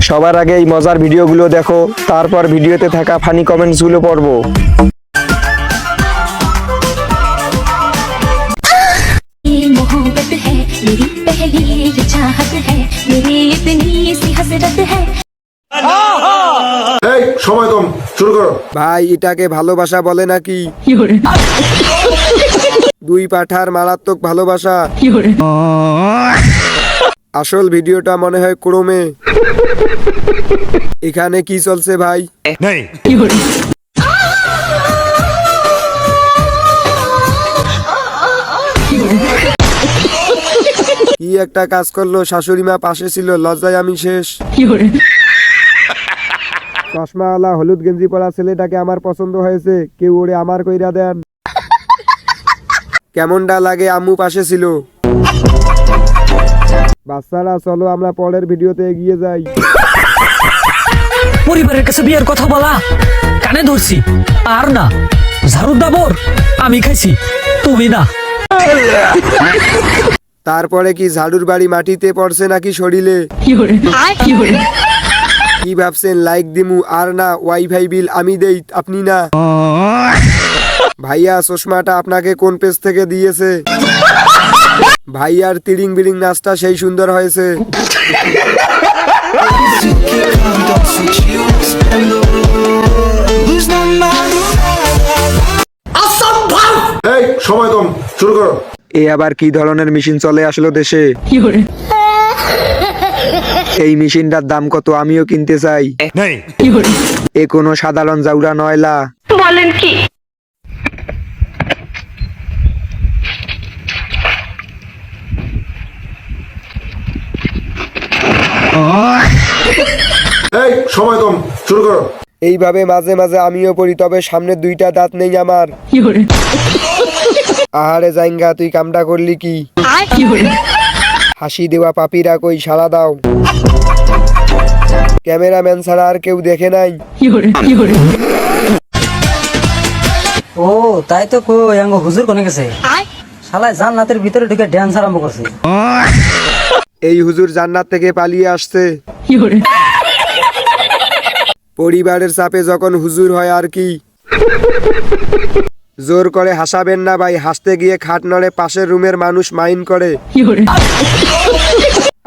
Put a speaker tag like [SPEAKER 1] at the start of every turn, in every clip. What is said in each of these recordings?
[SPEAKER 1] সবার আগে এই মজার ভিডিওগুলো দেখো, তারপর ভিডিওতে থাকা ফানি কমেন্টসগুলো পড়বো।
[SPEAKER 2] मोहब्बत है मेरी पहली चाहत है मेरी इतनी सी हसरत है।
[SPEAKER 3] এই সময় কম, শুরু করো।
[SPEAKER 1] ভাই এটাকে ভালোবাসা বলে নাকি? দুই পাঠার মারাত্মক ভালোবাসা। আসল ভিডিওটা মনে হয় ক্রমে। এখানে কি চলছে ভাই? কি একটা কাজ করলো, শাশুড়ি মা পাশে ছিল, লজ্জায় আমি শেষ। চশমাওয়ালা হলুদ গেঞ্জি পরা ছেলেটাকে আমার পছন্দ হয়েছে, কেউ ওরে আমার কইরা দেন। কেমনটা লাগে আম্মু পাশে ছিল। বাচ্চারা চলো আমরা পরের ভিডিওতে এগিয়ে যাই।
[SPEAKER 4] পরিবারের কাছে বিয়ের কথা বলা কানে ধরছি, আর না ঝাড়ুর দাবর আমি খাইছি, তুমি না।
[SPEAKER 1] তারপরে কি ঝাড়ুর বাড়ি মাটিতে পড়ছে নাকি শরীরে? কি ভাবছেন লাইক দিমু আর না ওয়াইফাই বিল আমি দেই, আপনি না? ভাইয়া চশমাটা আপনাকে কোন পেজ থেকে দিয়েছে? ভাইয়ার তিরিং বিরিং নাচটা সেই সুন্দর হয়েছে।
[SPEAKER 3] এই সময় কম, শুরু করো।
[SPEAKER 1] এ আবার কি ধরনের মেশিন চলে আসলো দেশে? এই মেশিনটার দাম কত, আমিও কিনতে চাই। এ কোনো সাধারণ জাউরা নয়লা।
[SPEAKER 2] বলেন কি?
[SPEAKER 3] এই সময় কম, শুরু করো।
[SPEAKER 1] এইভাবে মাঝে মাঝে আমিও পড়ি, তবে সামনে দুইটা দাঁত নেই আমার। আহারে জাইঙ্গা, তুই কামটা করলি কি? হাসি দেওয়া পাপিরা কই, সাড়া দাও। ক্যামেরাম্যান ছাড়া আর কেউ দেখে নাই।
[SPEAKER 5] ও তাই তো কই আঙ্গ হুজুর কোনে গেছে, শালা জান্নাতের ভিতরে ঢুকে ড্যান্স আরম্ভ করছে।
[SPEAKER 1] এই হুজুর জান্নাত থেকে পালিয়ে আসছে। পরিবারের চাপে যখন হুজুর হয় আর কি। জোর করে হাসাবেন না ভাই, হাসতে গিয়ে খাট নড়ে, পাশের রুমের মানুষ মাইন্ড করে।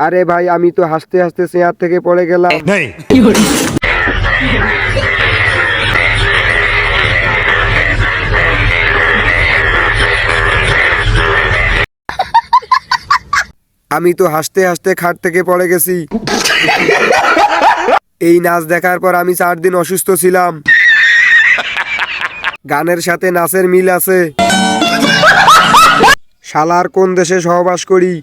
[SPEAKER 1] আরে ভাই আমি তো হাসতে হাসতে চেয়ার থেকে পড়ে গেলাম। আমি তো হাসতে হাসতে খাট থেকে পড়ে গেছি। এই নাচ দেখার পর আমি 4 দিন অসুস্থ ছিলাম। গানের সাথে নাচের মিল আছে। শালার কোন দেশে সহবাস করি।